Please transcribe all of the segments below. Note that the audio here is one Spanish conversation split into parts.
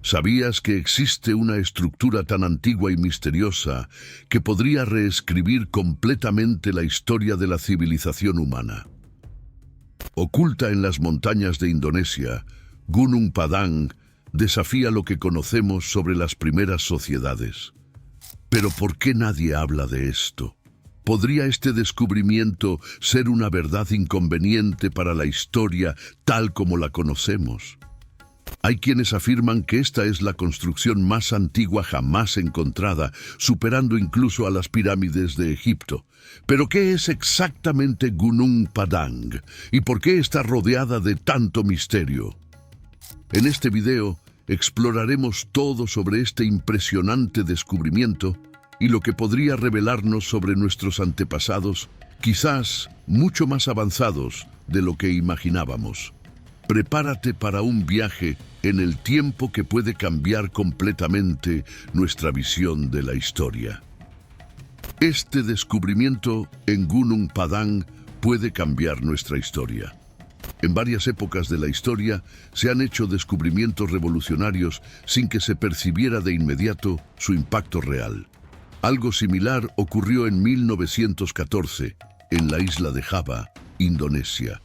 ¿Sabías que existe una estructura tan antigua y misteriosa que podría reescribir completamente la historia de la civilización humana? Oculta en las montañas de Indonesia, Gunung Padang desafía lo que conocemos sobre las primeras sociedades. Pero ¿por qué nadie habla de esto? ¿Podría este descubrimiento ser una verdad inconveniente para la historia tal como la conocemos? Hay quienes afirman que esta es la construcción más antigua jamás encontrada, superando incluso a las pirámides de Egipto. ¿Pero qué es exactamente Gunung Padang? ¿Y por qué está rodeada de tanto misterio? En este video exploraremos todo sobre este impresionante descubrimiento y lo que podría revelarnos sobre nuestros antepasados, quizás mucho más avanzados de lo que imaginábamos. Prepárate para un viaje en el tiempo que puede cambiar completamente nuestra visión de la historia. Este descubrimiento en Gunung Padang puede cambiar nuestra historia. En varias épocas de la historia se han hecho descubrimientos revolucionarios sin que se percibiera de inmediato su impacto real. Algo similar ocurrió en 1914 en la isla de Java, Indonesia.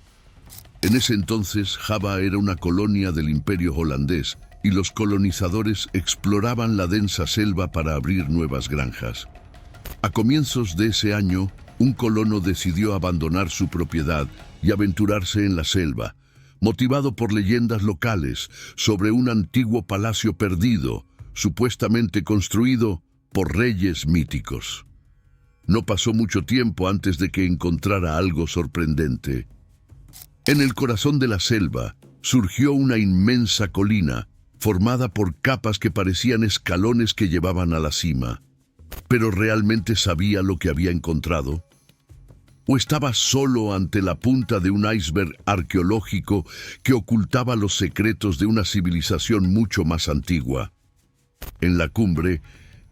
En ese entonces, Java era una colonia del Imperio holandés y los colonizadores exploraban la densa selva para abrir nuevas granjas. A comienzos de ese año, un colono decidió abandonar su propiedad y aventurarse en la selva, motivado por leyendas locales sobre un antiguo palacio perdido, supuestamente construido por reyes míticos. No pasó mucho tiempo antes de que encontrara algo sorprendente. En el corazón de la selva surgió una inmensa colina, formada por capas que parecían escalones que llevaban a la cima. ¿Pero realmente sabía lo que había encontrado? ¿O estaba solo ante la punta de un iceberg arqueológico que ocultaba los secretos de una civilización mucho más antigua? En la cumbre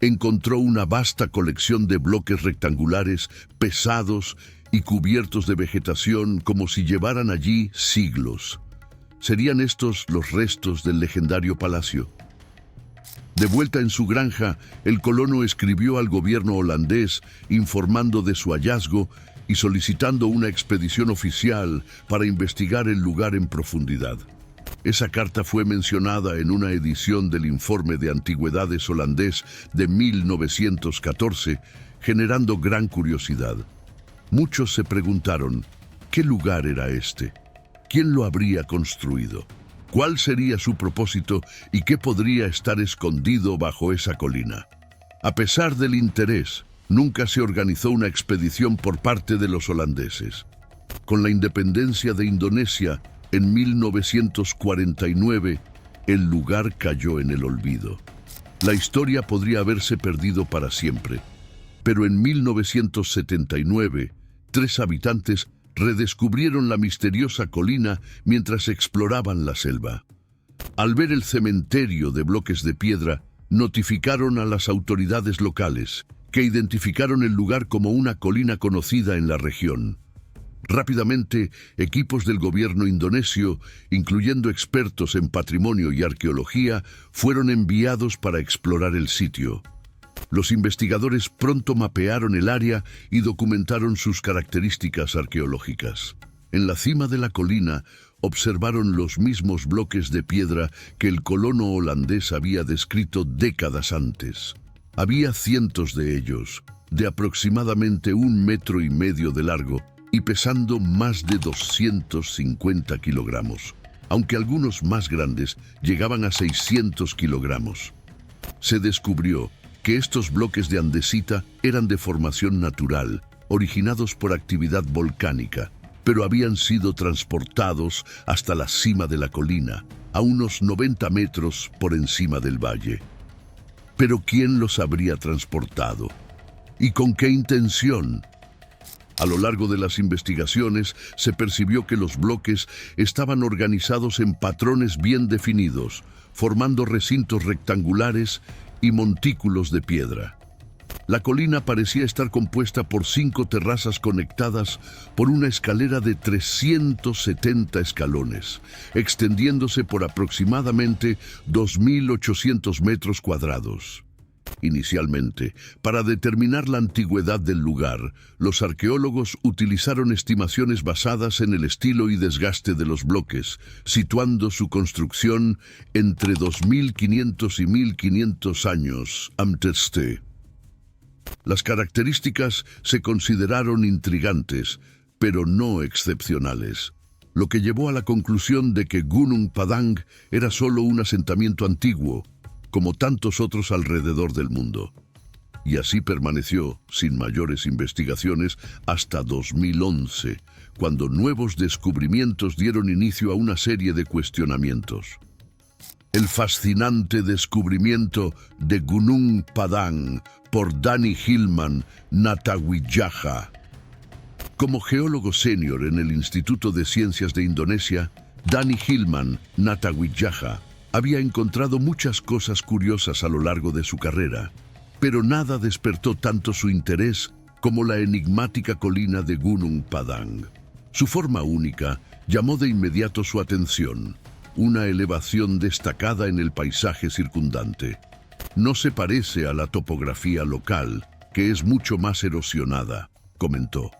encontró una vasta colección de bloques rectangulares, pesados y cubiertos de vegetación como si llevaran allí siglos. ¿Serían estos los restos del legendario palacio? De vuelta en su granja, el colono escribió al gobierno holandés informando de su hallazgo y solicitando una expedición oficial para investigar el lugar en profundidad. Esa carta fue mencionada en una edición del Informe de Antigüedades holandés de 1914, generando gran curiosidad. Muchos se preguntaron, ¿qué lugar era este? ¿Quién lo habría construido? ¿Cuál sería su propósito y qué podría estar escondido bajo esa colina? A pesar del interés, nunca se organizó una expedición por parte de los holandeses. Con la independencia de Indonesia, en 1949, el lugar cayó en el olvido. La historia podría haberse perdido para siempre, pero en 1979, 3 habitantes redescubrieron la misteriosa colina mientras exploraban la selva. Al ver el cementerio de bloques de piedra, notificaron a las autoridades locales, que identificaron el lugar como una colina conocida en la región. Rápidamente, equipos del gobierno indonesio, incluyendo expertos en patrimonio y arqueología, fueron enviados para explorar el sitio. Los investigadores pronto mapearon el área y documentaron sus características arqueológicas. En la cima de la colina observaron los mismos bloques de piedra que el colono holandés había descrito décadas antes. Había cientos de ellos, de aproximadamente 1,5 metros de largo y pesando más de 250 kilogramos, aunque algunos más grandes llegaban a 600 kilogramos. Se descubrió que estos bloques de andesita eran de formación natural, originados por actividad volcánica, pero habían sido transportados hasta la cima de la colina, a unos 90 metros por encima del valle. ¿Pero quién los habría transportado? ¿Y con qué intención? A lo largo de las investigaciones se percibió que los bloques estaban organizados en patrones bien definidos, formando recintos rectangulares y montículos de piedra. La colina parecía estar compuesta por 5 terrazas conectadas por una escalera de 370 escalones, extendiéndose por aproximadamente 2.800 metros cuadrados. Inicialmente, para determinar la antigüedad del lugar, los arqueólogos utilizaron estimaciones basadas en el estilo y desgaste de los bloques, situando su construcción entre 2.500 y 1.500 años antes de. Las características se consideraron intrigantes, pero no excepcionales, lo que llevó a la conclusión de que Gunung Padang era solo un asentamiento antiguo, como tantos otros alrededor del mundo. Y así permaneció, sin mayores investigaciones, hasta 2011, cuando nuevos descubrimientos dieron inicio a una serie de cuestionamientos. El fascinante descubrimiento de Gunung Padang por Danny Hilman Nathawijaya. Como geólogo senior en el Instituto de Ciencias de Indonesia, Danny Hilman Nathawijaya había encontrado muchas cosas curiosas a lo largo de su carrera, pero nada despertó tanto su interés como la enigmática colina de Gunung Padang. Su forma única llamó de inmediato su atención, una elevación destacada en el paisaje circundante. No se parece a la topografía local, que es mucho más erosionada, comentó.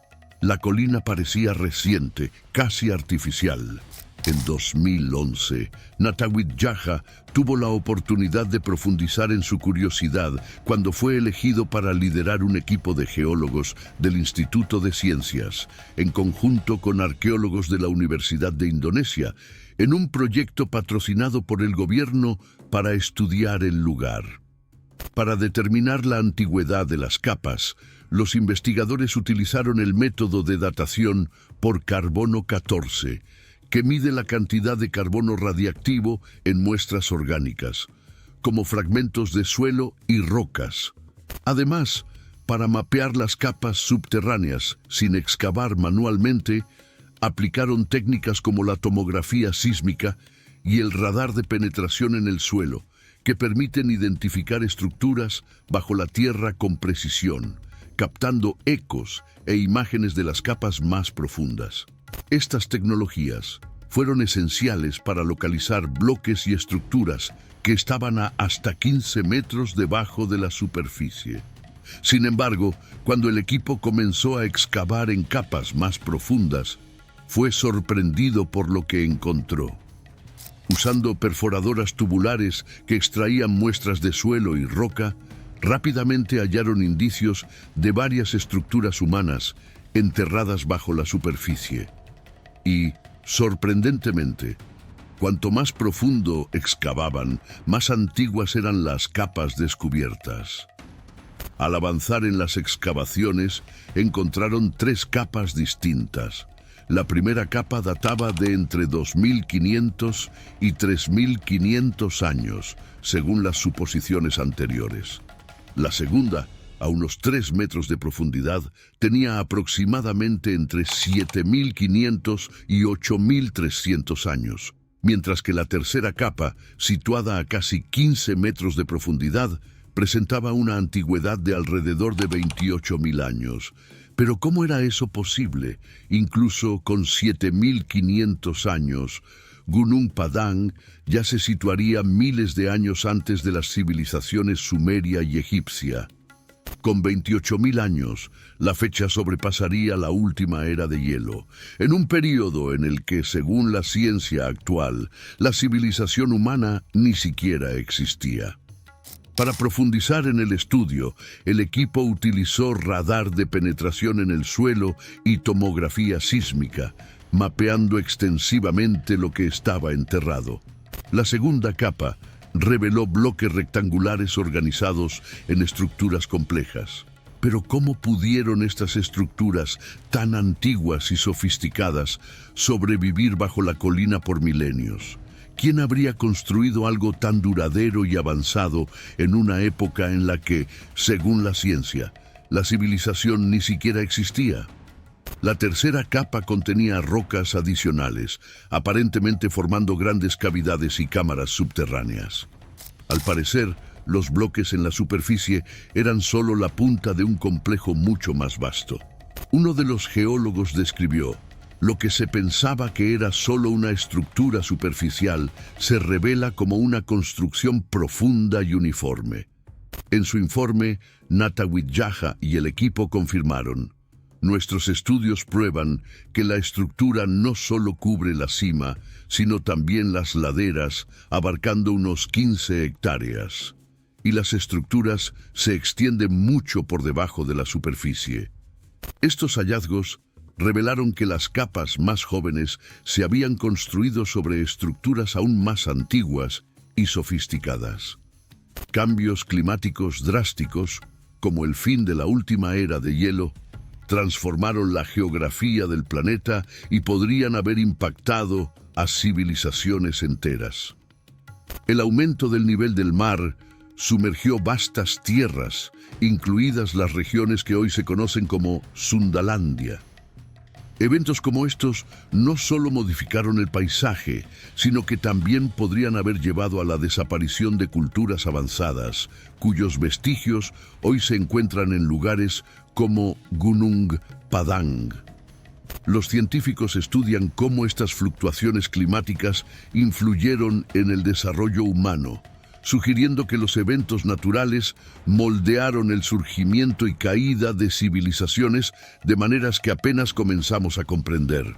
La colina parecía reciente, casi artificial. En 2011, Nathawijaya tuvo la oportunidad de profundizar en su curiosidad cuando fue elegido para liderar un equipo de geólogos del Instituto de Ciencias, en conjunto con arqueólogos de la Universidad de Indonesia, en un proyecto patrocinado por el gobierno para estudiar el lugar. Para determinar la antigüedad de las capas, los investigadores utilizaron el método de datación por carbono 14, que mide la cantidad de carbono radiactivo en muestras orgánicas, como fragmentos de suelo y rocas. Además, para mapear las capas subterráneas sin excavar manualmente, aplicaron técnicas como la tomografía sísmica y el radar de penetración en el suelo, que permiten identificar estructuras bajo la tierra con precisión, captando ecos e imágenes de las capas más profundas. Estas tecnologías fueron esenciales para localizar bloques y estructuras que estaban a hasta 15 metros debajo de la superficie. Sin embargo, cuando el equipo comenzó a excavar en capas más profundas, fue sorprendido por lo que encontró. Usando perforadoras tubulares que extraían muestras de suelo y roca, rápidamente hallaron indicios de varias estructuras humanas enterradas bajo la superficie. Y, sorprendentemente, cuanto más profundo excavaban, más antiguas eran las capas descubiertas. Al avanzar en las excavaciones, encontraron 3 capas distintas. La primera capa databa de entre 2.500 y 3.500 años, según las suposiciones anteriores. La segunda, a unos 3 metros de profundidad, tenía aproximadamente entre 7.500 y 8.300 años, mientras que la tercera capa, situada a casi 15 metros de profundidad, presentaba una antigüedad de alrededor de 28.000 años. Pero ¿cómo era eso posible? Incluso con 7.500 años, Gunung Padang ya se situaría miles de años antes de las civilizaciones sumeria y egipcia. Con 28.000 años, la fecha sobrepasaría la última era de hielo, en un período en el que, según la ciencia actual, la civilización humana ni siquiera existía. Para profundizar en el estudio, el equipo utilizó radar de penetración en el suelo y tomografía sísmica, mapeando extensivamente lo que estaba enterrado. La segunda capa reveló bloques rectangulares organizados en estructuras complejas. Pero ¿cómo pudieron estas estructuras tan antiguas y sofisticadas sobrevivir bajo la colina por milenios? ¿Quién habría construido algo tan duradero y avanzado en una época en la que, según la ciencia, la civilización ni siquiera existía? La tercera capa contenía rocas adicionales, aparentemente formando grandes cavidades y cámaras subterráneas. Al parecer, Los bloques en la superficie eran solo la punta de un complejo mucho más vasto. Uno de los geólogos describió: lo que se pensaba que era solo una estructura superficial se revela como una construcción profunda y uniforme. En su informe, Natawidjaja y el equipo confirmaron: nuestros estudios prueban que la estructura no solo cubre la cima, sino también las laderas, abarcando unos 15 hectáreas. Y las estructuras se extienden mucho por debajo de la superficie. Estos hallazgos revelaron que las capas más jóvenes se habían construido sobre estructuras aún más antiguas y sofisticadas. Cambios climáticos drásticos, como el fin de la última era de hielo, transformaron la geografía del planeta y podrían haber impactado a civilizaciones enteras. El aumento del nivel del mar sumergió vastas tierras, incluidas las regiones que hoy se conocen como Sundalandia. Eventos como estos no solo modificaron el paisaje, sino que también podrían haber llevado a la desaparición de culturas avanzadas, cuyos vestigios hoy se encuentran en lugares como Gunung Padang. Los científicos estudian cómo estas fluctuaciones climáticas influyeron en el desarrollo humano, sugiriendo que los eventos naturales moldearon el surgimiento y caída de civilizaciones de maneras que apenas comenzamos a comprender.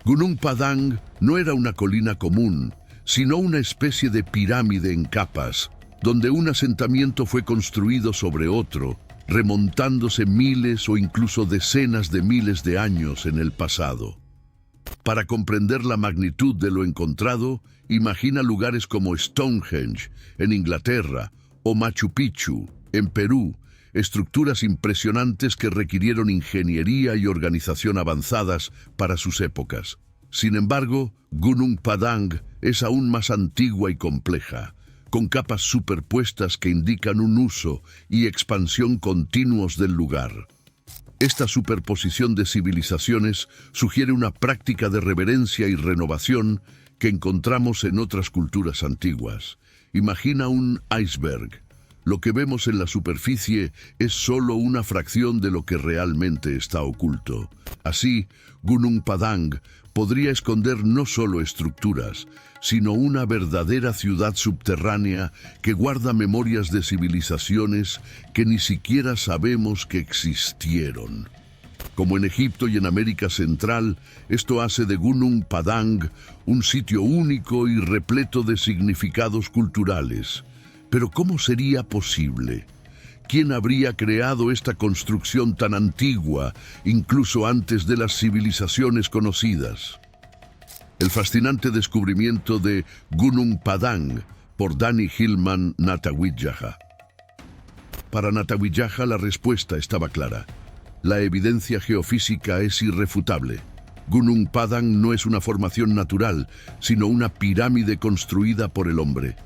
Gunung Padang no era una colina común, sino una especie de pirámide en capas, donde un asentamiento fue construido sobre otro, remontándose miles o incluso decenas de miles de años en el pasado. Para comprender la magnitud de lo encontrado, imagina lugares como Stonehenge, en Inglaterra, o Machu Picchu, en Perú, estructuras impresionantes que requirieron ingeniería y organización avanzadas para sus épocas. Sin embargo, Gunung Padang es aún más antigua y compleja, con capas superpuestas que indican un uso y expansión continuos del lugar. Esta superposición de civilizaciones sugiere una práctica de reverencia y renovación que encontramos en otras culturas antiguas. Imagina un iceberg. Lo que vemos en la superficie es solo una fracción de lo que realmente está oculto. Así, Gunung Padang podría esconder no solo estructuras, sino una verdadera ciudad subterránea que guarda memorias de civilizaciones que ni siquiera sabemos que existieron. Como en Egipto y en América Central, esto hace de Gunung Padang un sitio único y repleto de significados culturales. Pero ¿cómo sería posible? ¿Quién habría creado esta construcción tan antigua, incluso antes de las civilizaciones conocidas? El fascinante descubrimiento de Gunung Padang por Danny Hillman Natawidjaja. Para Natawidjaja la respuesta estaba clara. La evidencia geofísica es irrefutable. Gunung Padang no es una formación natural, sino una pirámide construida por el hombre.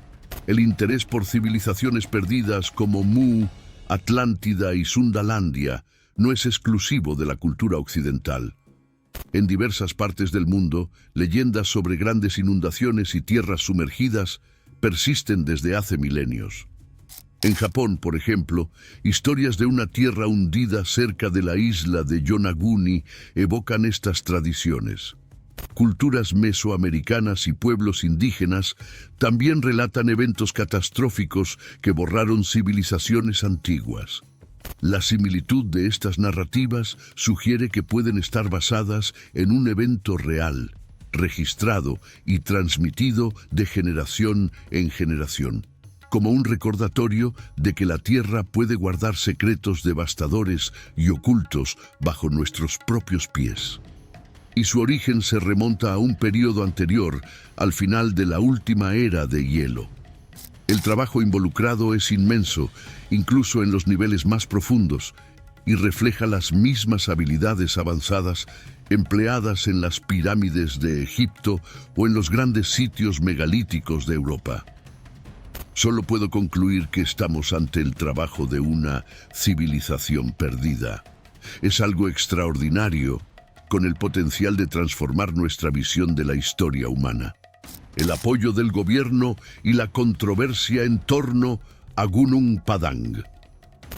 El interés por civilizaciones perdidas como Mu, Atlántida y Sundalandia no es exclusivo de la cultura occidental. En diversas partes del mundo, leyendas sobre grandes inundaciones y tierras sumergidas persisten desde hace milenios. En Japón, por ejemplo, historias de una tierra hundida cerca de la isla de Yonaguni evocan estas tradiciones. Culturas mesoamericanas y pueblos indígenas también relatan eventos catastróficos que borraron civilizaciones antiguas. La similitud de estas narrativas sugiere que pueden estar basadas en un evento real, registrado y transmitido de generación en generación, como un recordatorio de que la Tierra puede guardar secretos devastadores y ocultos bajo nuestros propios pies. Y su origen se remonta a un periodo anterior, al final de la última era de hielo. El trabajo involucrado es inmenso, incluso en los niveles más profundos, y refleja las mismas habilidades avanzadas empleadas en las pirámides de Egipto o en los grandes sitios megalíticos de Europa. Solo puedo concluir que estamos ante el trabajo de una civilización perdida. Es algo extraordinario, con el potencial de transformar nuestra visión de la historia humana. El apoyo del gobierno y la controversia en torno a Gunung Padang.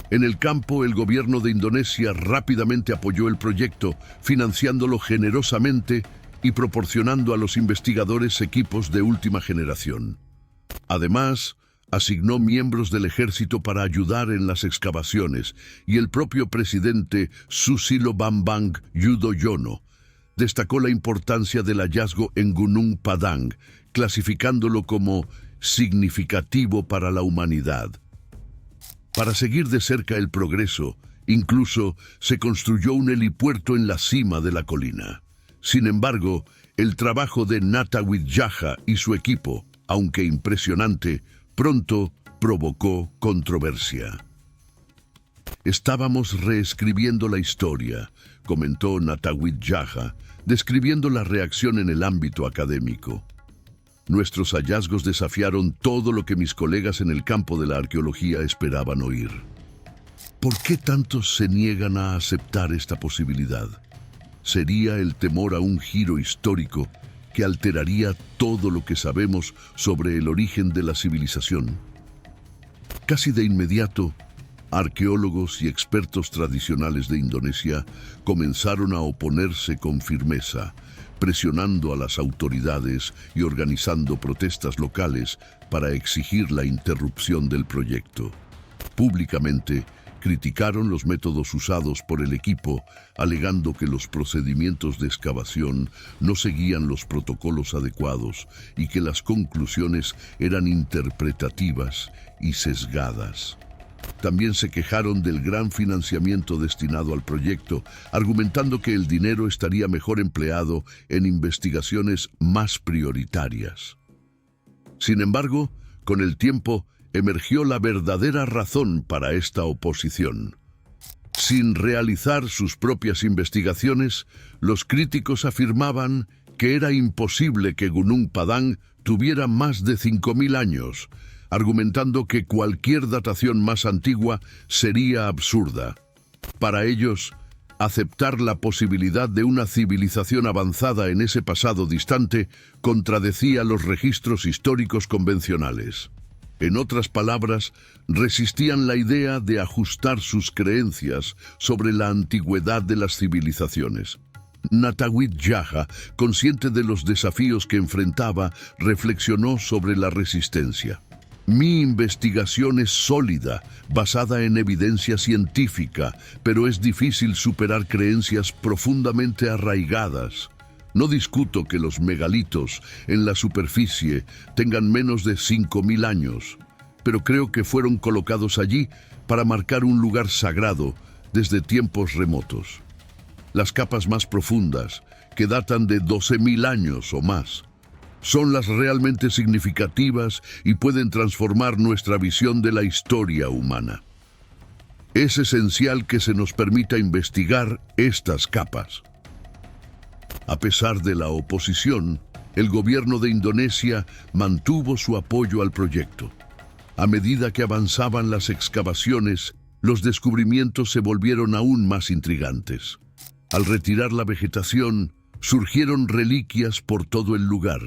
En el campo, el gobierno de Indonesia rápidamente apoyó el proyecto, financiándolo generosamente y proporcionando a los investigadores equipos de última generación. Además, asignó miembros del ejército para ayudar en las excavaciones y el propio presidente Susilo Bambang Yudhoyono destacó la importancia del hallazgo en Gunung Padang, clasificándolo como significativo para la humanidad. Para seguir de cerca el progreso, incluso se construyó un helipuerto en la cima de la colina. Sin embargo, el trabajo de Natawidjaha y su equipo, aunque impresionante, pronto provocó controversia. Estábamos reescribiendo la historia, comentó Natawidjaha, describiendo la reacción en el ámbito académico. Nuestros hallazgos desafiaron todo lo que mis colegas en el campo de la arqueología esperaban oír. ¿Por qué tantos se niegan a aceptar esta posibilidad? Sería el temor a un giro histórico que alteraría todo lo que sabemos sobre el origen de la civilización. Casi de inmediato, arqueólogos y expertos tradicionales de Indonesia comenzaron a oponerse con firmeza, presionando a las autoridades y organizando protestas locales para exigir la interrupción del proyecto. Públicamente, criticaron los métodos usados por el equipo, alegando que los procedimientos de excavación no seguían los protocolos adecuados y que las conclusiones eran interpretativas y sesgadas. También se quejaron del gran financiamiento destinado al proyecto, argumentando que el dinero estaría mejor empleado en investigaciones más prioritarias. Sin embargo, con el tiempo, emergió la verdadera razón para esta oposición. Sin realizar sus propias investigaciones, los críticos afirmaban que era imposible que Gunung Padang tuviera más de 5.000 años, argumentando que cualquier datación más antigua sería absurda. Para ellos, aceptar la posibilidad de una civilización avanzada en ese pasado distante contradecía los registros históricos convencionales. En otras palabras, resistían la idea de ajustar sus creencias sobre la antigüedad de las civilizaciones. Natawidjaha, consciente de los desafíos que enfrentaba, reflexionó sobre la resistencia. Mi investigación es sólida, basada en evidencia científica, pero es difícil superar creencias profundamente arraigadas. No discuto que los megalitos en la superficie tengan menos de 5.000 años, pero creo que fueron colocados allí para marcar un lugar sagrado desde tiempos remotos. Las capas más profundas, que datan de 12.000 años o más, son las realmente significativas y pueden transformar nuestra visión de la historia humana. Es esencial que se nos permita investigar estas capas. A pesar de la oposición, el gobierno de Indonesia mantuvo su apoyo al proyecto. A medida que avanzaban las excavaciones, los descubrimientos se volvieron aún más intrigantes. Al retirar la vegetación, surgieron reliquias por todo el lugar.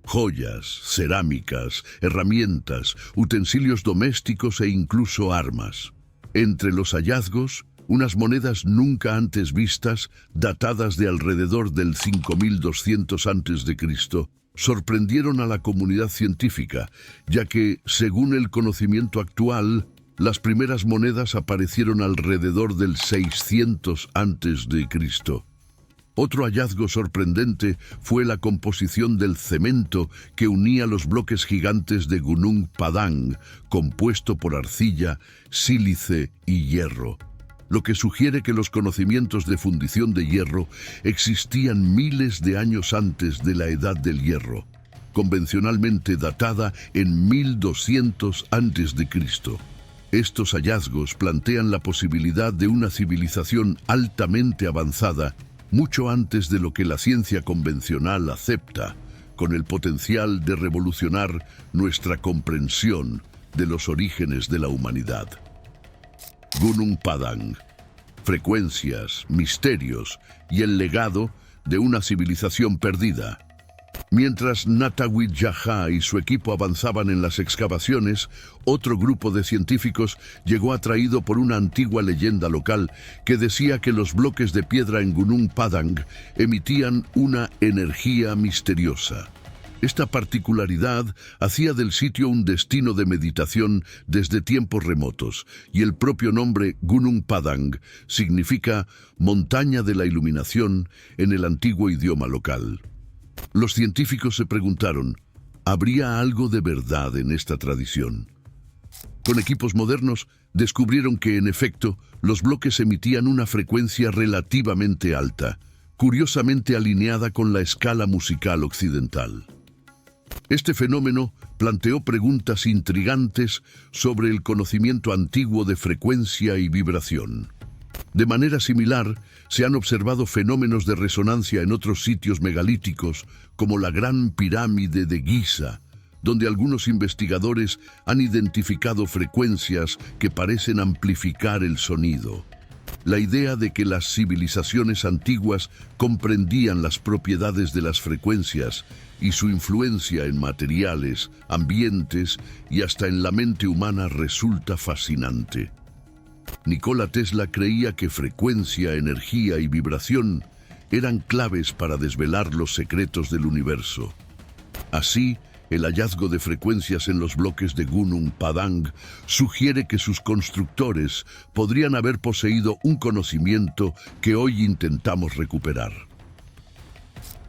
Joyas, cerámicas, herramientas, utensilios domésticos e incluso armas. Entre los hallazgos, unas monedas nunca antes vistas, datadas de alrededor del 5200 a.C., sorprendieron a la comunidad científica, ya que, según el conocimiento actual, las primeras monedas aparecieron alrededor del 600 a.C. Otro hallazgo sorprendente fue la composición del cemento que unía los bloques gigantes de Gunung Padang, compuesto por arcilla, sílice y hierro, lo que sugiere que los conocimientos de fundición de hierro existían miles de años antes de la Edad del Hierro, convencionalmente datada en 1200 a.C. Estos hallazgos plantean la posibilidad de una civilización altamente avanzada mucho antes de lo que la ciencia convencional acepta, con el potencial de revolucionar nuestra comprensión de los orígenes de la humanidad. Gunung Padang, frecuencias, misterios y el legado de una civilización perdida. Mientras Natawit Jaha y su equipo avanzaban en las excavaciones, otro grupo de científicos llegó atraído por una antigua leyenda local que decía que los bloques de piedra en Gunung Padang emitían una energía misteriosa. Esta particularidad hacía del sitio un destino de meditación desde tiempos remotos, y el propio nombre Gunung Padang significa montaña de la iluminación en el antiguo idioma local. Los científicos se preguntaron, ¿habría algo de verdad en esta tradición? Con equipos modernos, descubrieron que, en efecto, los bloques emitían una frecuencia relativamente alta, curiosamente alineada con la escala musical occidental. Este fenómeno planteó preguntas intrigantes sobre el conocimiento antiguo de frecuencia y vibración. De manera similar, se han observado fenómenos de resonancia en otros sitios megalíticos, como la Gran Pirámide de Giza, donde algunos investigadores han identificado frecuencias que parecen amplificar el sonido. La idea de que las civilizaciones antiguas comprendían las propiedades de las frecuencias y su influencia en materiales, ambientes y hasta en la mente humana resulta fascinante. Nikola Tesla creía que frecuencia, energía y vibración eran claves para desvelar los secretos del universo. Así, el hallazgo de frecuencias en los bloques de Gunung Padang sugiere que sus constructores podrían haber poseído un conocimiento que hoy intentamos recuperar.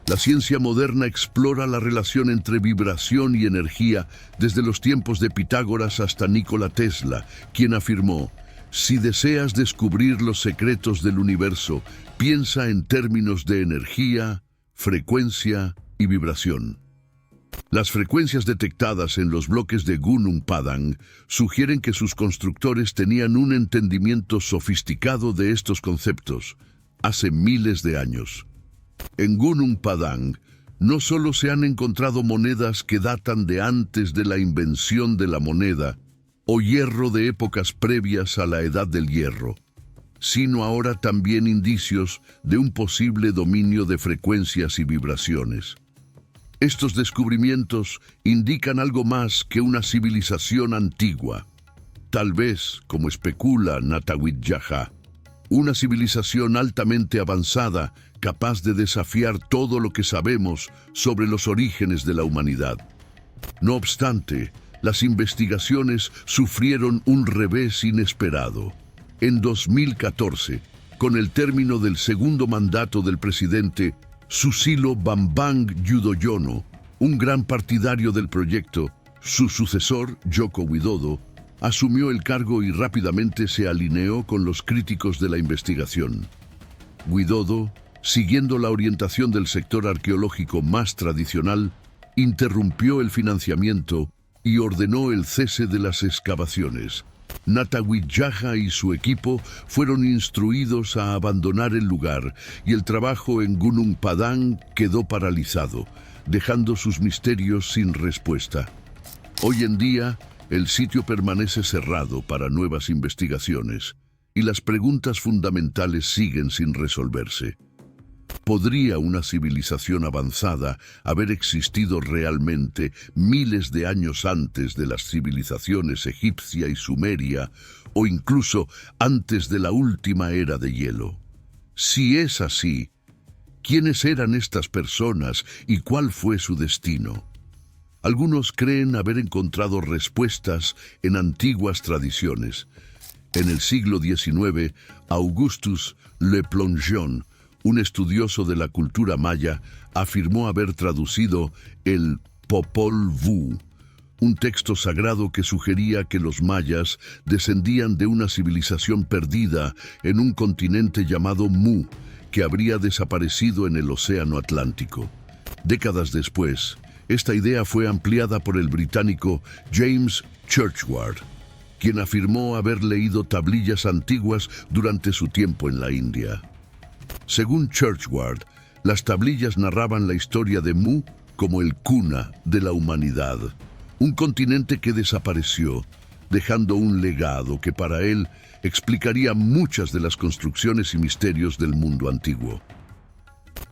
La ciencia moderna explora la relación entre vibración y energía desde los tiempos de Pitágoras hasta Nikola Tesla, quien afirmó: si deseas descubrir los secretos del universo, piensa en términos de energía, frecuencia y vibración. Las frecuencias detectadas en los bloques de Gunung Padang sugieren que sus constructores tenían un entendimiento sofisticado de estos conceptos hace miles de años. En Gunung Padang no solo se han encontrado monedas que datan de antes de la invención de la moneda, o hierro de épocas previas a la Edad del Hierro, sino ahora también indicios de un posible dominio de frecuencias y vibraciones. Estos descubrimientos indican algo más que una civilización antigua. Tal vez, como especula Natawit Jaha, una civilización altamente avanzada capaz de desafiar todo lo que sabemos sobre los orígenes de la humanidad. No obstante, las investigaciones sufrieron un revés inesperado. En 2014, con el término del segundo mandato del presidente Susilo Bambang Yudhoyono, un gran partidario del proyecto, su sucesor, Joko Widodo, asumió el cargo y rápidamente se alineó con los críticos de la investigación. Widodo, siguiendo la orientación del sector arqueológico más tradicional, interrumpió el financiamiento y ordenó el cese de las excavaciones. Natawit Jaha y su equipo fueron instruidos a abandonar el lugar y el trabajo en Gunung Padang quedó paralizado, dejando sus misterios sin respuesta. Hoy en día, el sitio permanece cerrado para nuevas investigaciones y las preguntas fundamentales siguen sin resolverse. ¿Podría una civilización avanzada haber existido realmente miles de años antes de las civilizaciones egipcia y sumeria, o incluso antes de la última era de hielo? Si es así, ¿quiénes eran estas personas y cuál fue su destino? Algunos creen haber encontrado respuestas en antiguas tradiciones. En el siglo XIX, Augustus Le Plongeon, un estudioso de la cultura maya, afirmó haber traducido el Popol Vuh, un texto sagrado que sugería que los mayas descendían de una civilización perdida en un continente llamado Mu, que habría desaparecido en el Océano Atlántico. Décadas después, esta idea fue ampliada por el británico James Churchward, quien afirmó haber leído tablillas antiguas durante su tiempo en la India. Según Churchward, las tablillas narraban la historia de Mu como el cuna de la humanidad, un continente que desapareció, dejando un legado que para él explicaría muchas de las construcciones y misterios del mundo antiguo.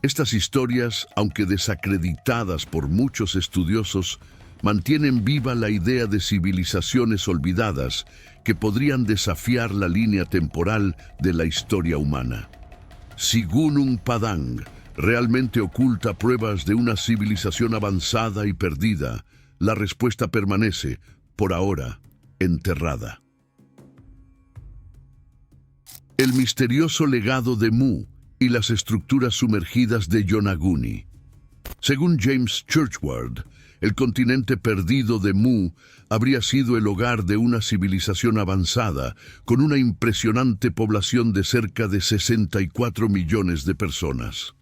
Estas historias, aunque desacreditadas por muchos estudiosos, mantienen viva la idea de civilizaciones olvidadas que podrían desafiar la línea temporal de la historia humana. Si Gunung Padang realmente oculta pruebas de una civilización avanzada y perdida, la respuesta permanece, por ahora, enterrada. El misterioso legado de Mu y las estructuras sumergidas de Yonaguni. Según James Churchward, el continente perdido de Mu habría sido el hogar de una civilización avanzada con una impresionante población de cerca de 64 millones de personas.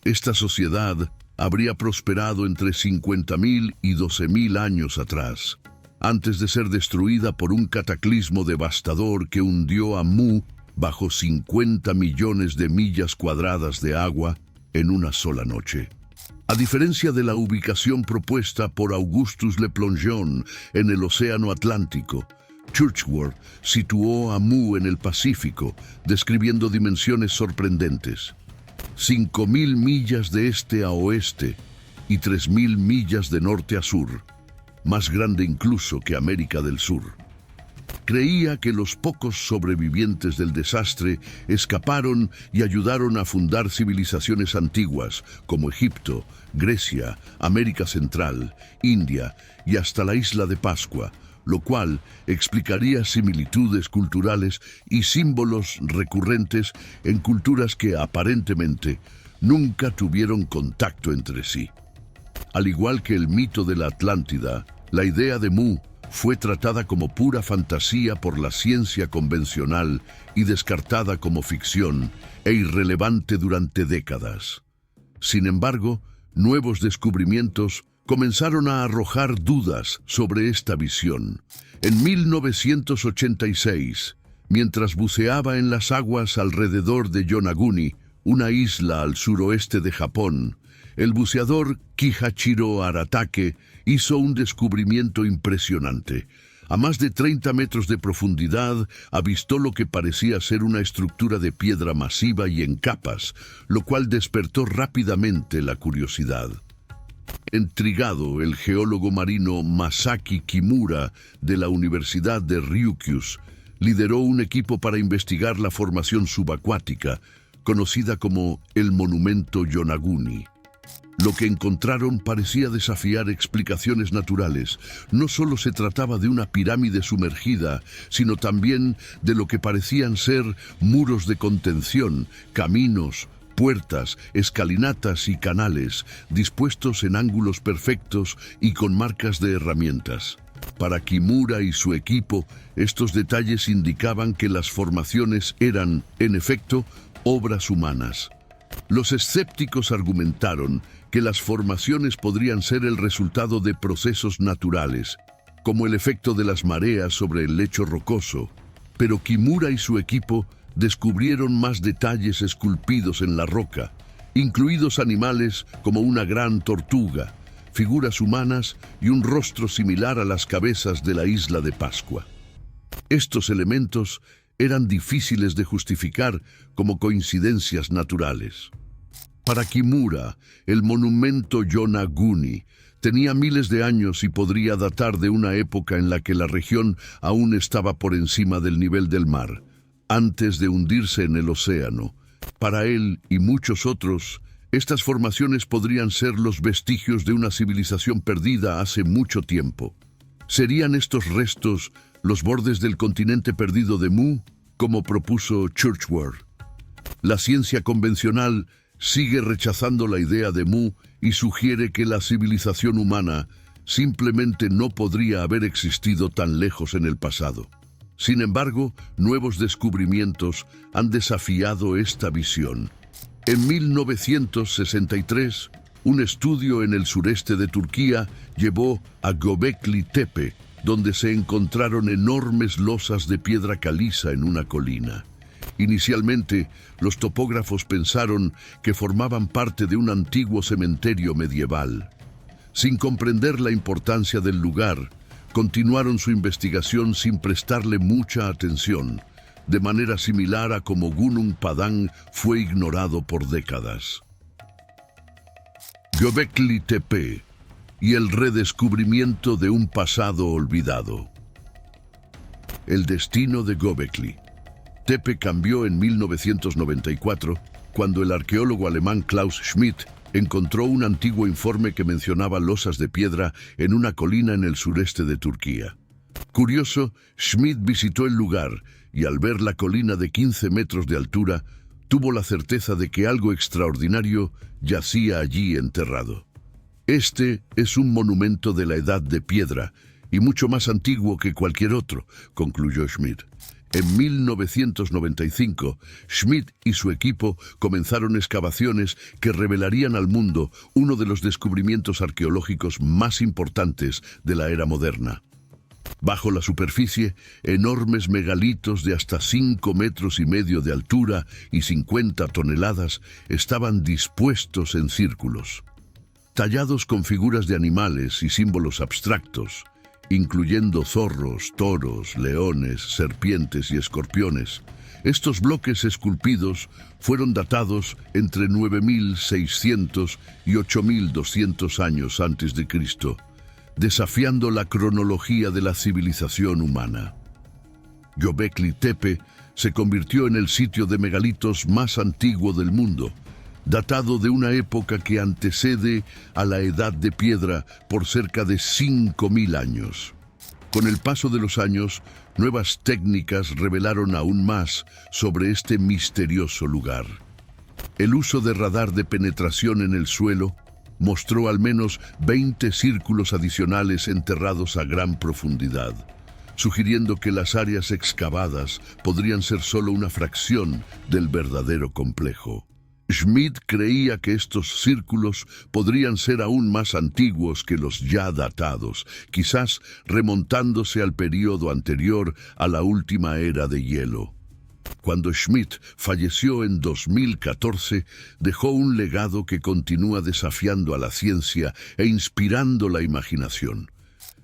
Esta sociedad habría prosperado entre 50.000 y 12.000 años atrás, antes de ser destruida por un cataclismo devastador que hundió a Mu bajo 50 millones de millas cuadradas de agua en una sola noche. A diferencia de la ubicación propuesta por Augustus Le Plongeon en el Océano Atlántico, Churchward situó a Mu en el Pacífico, describiendo dimensiones sorprendentes. 5.000 millas de este a oeste y 3.000 millas de norte a sur, más grande incluso que América del Sur. Creía que los pocos sobrevivientes del desastre escaparon y ayudaron a fundar civilizaciones antiguas como Egipto, Grecia, América Central, India y hasta la isla de Pascua, lo cual explicaría similitudes culturales y símbolos recurrentes en culturas que aparentemente nunca tuvieron contacto entre sí. Al igual que el mito de la Atlántida, la idea de Mu fue tratada como pura fantasía por la ciencia convencional y descartada como ficción e irrelevante durante décadas. Sin embargo, nuevos descubrimientos comenzaron a arrojar dudas sobre esta visión. En 1986, mientras buceaba en las aguas alrededor de Yonaguni, una isla al suroeste de Japón, el buceador Kihachiro Aratake hizo un descubrimiento impresionante. A más de 30 metros de profundidad, avistó lo que parecía ser una estructura de piedra masiva y en capas, lo cual despertó rápidamente la curiosidad. Intrigado, el geólogo marino Masaki Kimura de la Universidad de Ryukyu lideró un equipo para investigar la formación subacuática, conocida como el Monumento Yonaguni. Lo que encontraron parecía desafiar explicaciones naturales. No solo se trataba de una pirámide sumergida, sino también de lo que parecían ser muros de contención, caminos, puertas, escalinatas y canales, dispuestos en ángulos perfectos y con marcas de herramientas. Para Kimura y su equipo, estos detalles indicaban que las formaciones eran, en efecto, obras humanas. Los escépticos argumentaron que las formaciones podrían ser el resultado de procesos naturales, como el efecto de las mareas sobre el lecho rocoso, pero Kimura y su equipo descubrieron más detalles esculpidos en la roca, incluidos animales como una gran tortuga, figuras humanas y un rostro similar a las cabezas de la isla de Pascua. Estos elementos eran difíciles de justificar como coincidencias naturales. Para Kimura, el monumento Yonaguni tenía miles de años y podría datar de una época en la que la región aún estaba por encima del nivel del mar, antes de hundirse en el océano. Para él y muchos otros, estas formaciones podrían ser los vestigios de una civilización perdida hace mucho tiempo. ¿Serían estos restos los bordes del continente perdido de Mu, como propuso Churchward? La ciencia convencional sigue rechazando la idea de Mu y sugiere que la civilización humana simplemente no podría haber existido tan lejos en el pasado. Sin embargo, nuevos descubrimientos han desafiado esta visión. En 1963, un estudio en el sureste de Turquía llevó a Göbekli Tepe, donde se encontraron enormes losas de piedra caliza en una colina. Inicialmente, los topógrafos pensaron que formaban parte de un antiguo cementerio medieval. Sin comprender la importancia del lugar, continuaron su investigación sin prestarle mucha atención, de manera similar a como Gunung Padang fue ignorado por décadas. Göbekli Tepe y el redescubrimiento de un pasado olvidado. El destino de Göbekli Tepe cambió en 1994 cuando el arqueólogo alemán Klaus Schmidt encontró un antiguo informe que mencionaba losas de piedra en una colina en el sureste de Turquía. Curioso, Schmidt visitó el lugar y al ver la colina de 15 metros de altura, tuvo la certeza de que algo extraordinario yacía allí enterrado. Este es un monumento de la Edad de Piedra y mucho más antiguo que cualquier otro, concluyó Schmidt. En 1995, Schmidt y su equipo comenzaron excavaciones que revelarían al mundo uno de los descubrimientos arqueológicos más importantes de la era moderna. Bajo la superficie, enormes megalitos de hasta 5,5 metros de altura y 50 toneladas estaban dispuestos en círculos. Tallados con figuras de animales y símbolos abstractos, incluyendo zorros, toros, leones, serpientes y escorpiones. Estos bloques esculpidos fueron datados entre 9.600 y 8.200 años antes de Cristo, desafiando la cronología de la civilización humana. Göbekli Tepe se convirtió en el sitio de megalitos más antiguo del mundo, datado de una época que antecede a la Edad de Piedra por cerca de 5.000 años. Con el paso de los años, nuevas técnicas revelaron aún más sobre este misterioso lugar. El uso de radar de penetración en el suelo mostró al menos 20 círculos adicionales enterrados a gran profundidad, sugiriendo que las áreas excavadas podrían ser solo una fracción del verdadero complejo. Schmidt creía que estos círculos podrían ser aún más antiguos que los ya datados, quizás remontándose al período anterior a la última era de hielo. Cuando Schmidt falleció en 2014, dejó un legado que continúa desafiando a la ciencia e inspirando la imaginación.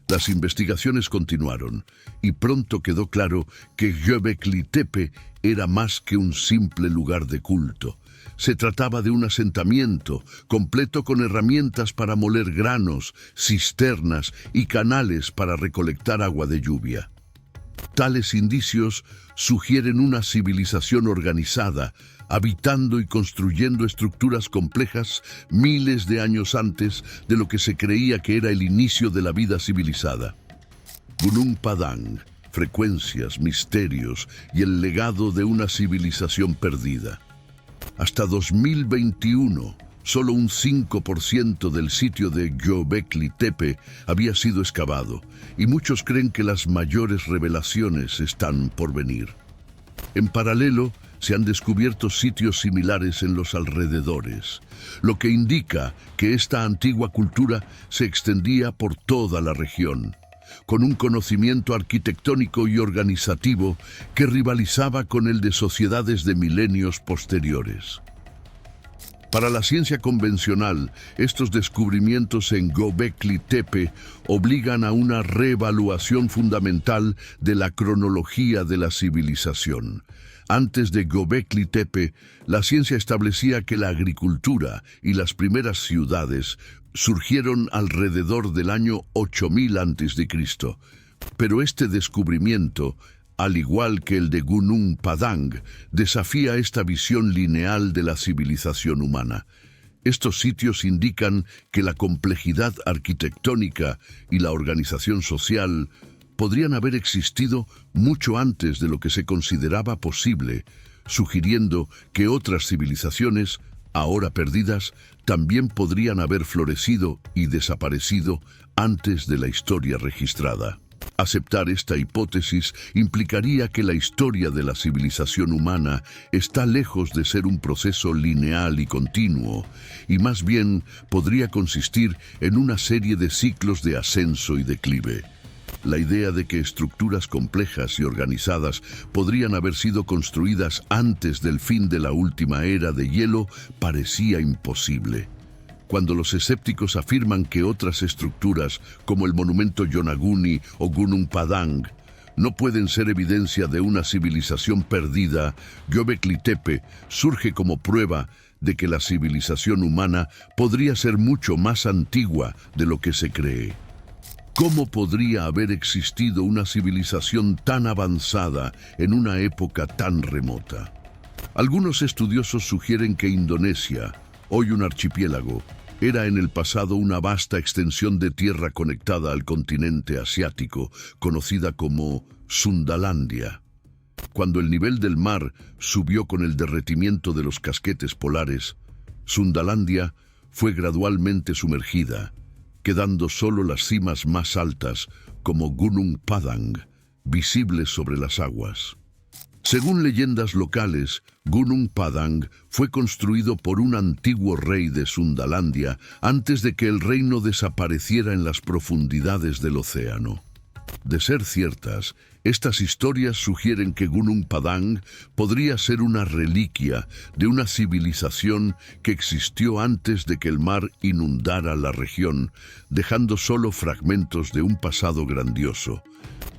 Las investigaciones continuaron y pronto quedó claro que Göbekli Tepe era más que un simple lugar de culto. Se trataba de un asentamiento completo con herramientas para moler granos, cisternas y canales para recolectar agua de lluvia. Tales indicios sugieren una civilización organizada, habitando y construyendo estructuras complejas miles de años antes de lo que se creía que era el inicio de la vida civilizada. Gunung Padang, frecuencias, misterios y el legado de una civilización perdida. Hasta 2021, solo un 5% del sitio de Göbekli Tepe había sido excavado, y muchos creen que las mayores revelaciones están por venir. En paralelo, se han descubierto sitios similares en los alrededores, lo que indica que esta antigua cultura se extendía por toda la región, con un conocimiento arquitectónico y organizativo que rivalizaba con el de sociedades de milenios posteriores. Para la ciencia convencional, estos descubrimientos en Göbekli Tepe obligan a una reevaluación fundamental de la cronología de la civilización. Antes de Göbekli Tepe, la ciencia establecía que la agricultura y las primeras ciudades surgieron alrededor del año 8000 a.C., pero este descubrimiento, al igual que el de Gunung Padang, desafía esta visión lineal de la civilización humana. Estos sitios indican que la complejidad arquitectónica y la organización social podrían haber existido mucho antes de lo que se consideraba posible, sugiriendo que otras civilizaciones, ahora perdidas, también podrían haber florecido y desaparecido antes de la historia registrada. Aceptar esta hipótesis implicaría que la historia de la civilización humana está lejos de ser un proceso lineal y continuo, y más bien podría consistir en una serie de ciclos de ascenso y declive. La idea de que estructuras complejas y organizadas podrían haber sido construidas antes del fin de la última era de hielo parecía imposible. Cuando los escépticos afirman que otras estructuras, como el monumento Yonaguni o Gunung Padang, no pueden ser evidencia de una civilización perdida, Göbekli Tepe surge como prueba de que la civilización humana podría ser mucho más antigua de lo que se cree. ¿Cómo podría haber existido una civilización tan avanzada en una época tan remota? Algunos estudiosos sugieren que Indonesia, hoy un archipiélago, era en el pasado una vasta extensión de tierra conectada al continente asiático, conocida como Sundalandia. Cuando el nivel del mar subió con el derretimiento de los casquetes polares, Sundalandia fue gradualmente sumergida, quedando solo las cimas más altas, como Gunung Padang, visibles sobre las aguas. Según leyendas locales, Gunung Padang fue construido por un antiguo rey de Sundalandia antes de que el reino desapareciera en las profundidades del océano. De ser ciertas, estas historias sugieren que Gunung Padang podría ser una reliquia de una civilización que existió antes de que el mar inundara la región, dejando solo fragmentos de un pasado grandioso.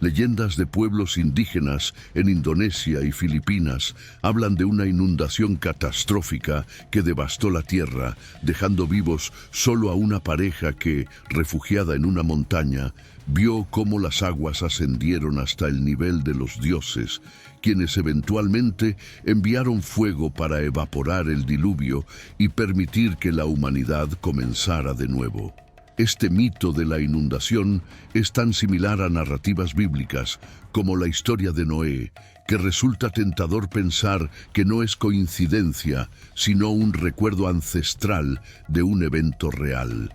Leyendas de pueblos indígenas en Indonesia y Filipinas hablan de una inundación catastrófica que devastó la tierra, dejando vivos solo a una pareja que, refugiada en una montaña, vio cómo las aguas ascendieron hasta el nivel de los dioses, quienes eventualmente enviaron fuego para evaporar el diluvio y permitir que la humanidad comenzara de nuevo. Este mito de la inundación es tan similar a narrativas bíblicas como la historia de Noé, que resulta tentador pensar que no es coincidencia, sino un recuerdo ancestral de un evento real.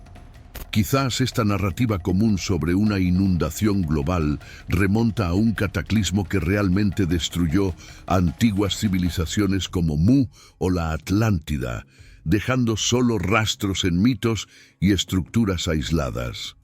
Quizás esta narrativa común sobre una inundación global remonta a un cataclismo que realmente destruyó antiguas civilizaciones como Mu o la Atlántida, dejando solo rastros en mitos y estructuras aisladas.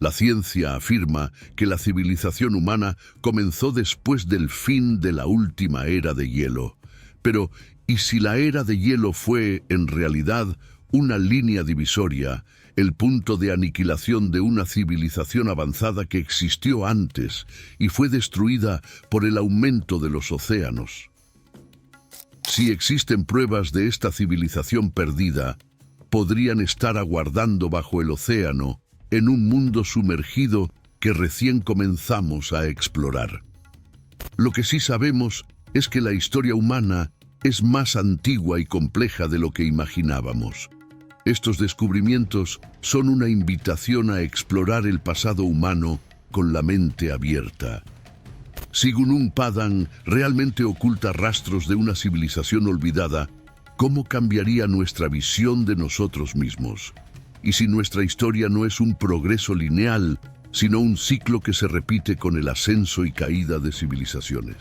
La ciencia afirma que la civilización humana comenzó después del fin de la última era de hielo. Pero, ¿y si la era de hielo fue, en realidad, una línea divisoria, el punto de aniquilación de una civilización avanzada que existió antes y fue destruida por el aumento de los océanos? Si existen pruebas de esta civilización perdida, podrían estar aguardando bajo el océano en un mundo sumergido que recién comenzamos a explorar. Lo que sí sabemos es que la historia humana es más antigua y compleja de lo que imaginábamos. Estos descubrimientos son una invitación a explorar el pasado humano con la mente abierta. Si Gunung Padang realmente oculta rastros de una civilización olvidada, ¿cómo cambiaría nuestra visión de nosotros mismos? Y si nuestra historia no es un progreso lineal, sino un ciclo que se repite con el ascenso y caída de civilizaciones.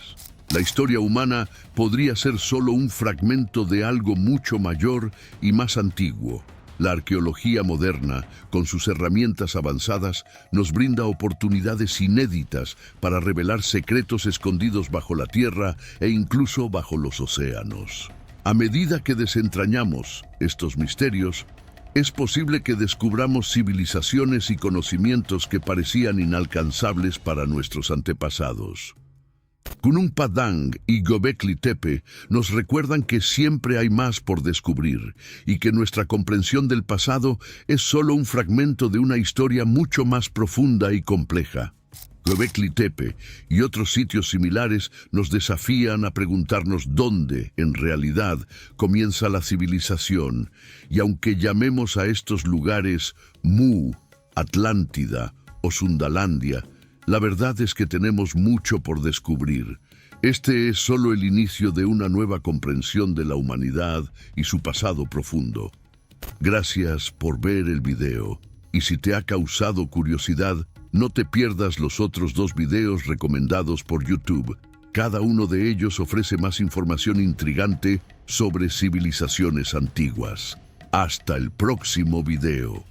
La historia humana podría ser solo un fragmento de algo mucho mayor y más antiguo. La arqueología moderna, con sus herramientas avanzadas, nos brinda oportunidades inéditas para revelar secretos escondidos bajo la tierra e incluso bajo los océanos. A medida que desentrañamos estos misterios, es posible que descubramos civilizaciones y conocimientos que parecían inalcanzables para nuestros antepasados. Gunung Padang y Göbekli Tepe nos recuerdan que siempre hay más por descubrir y que nuestra comprensión del pasado es solo un fragmento de una historia mucho más profunda y compleja. Göbekli Tepe y otros sitios similares nos desafían a preguntarnos dónde, en realidad, comienza la civilización, y aunque llamemos a estos lugares Mu, Atlántida o Sundalandia, la verdad es que tenemos mucho por descubrir. Este es solo el inicio de una nueva comprensión de la humanidad y su pasado profundo. Gracias por ver el video, y si te ha causado curiosidad, no te pierdas los otros 2 videos recomendados por YouTube. Cada uno de ellos ofrece más información intrigante sobre civilizaciones antiguas. Hasta el próximo video.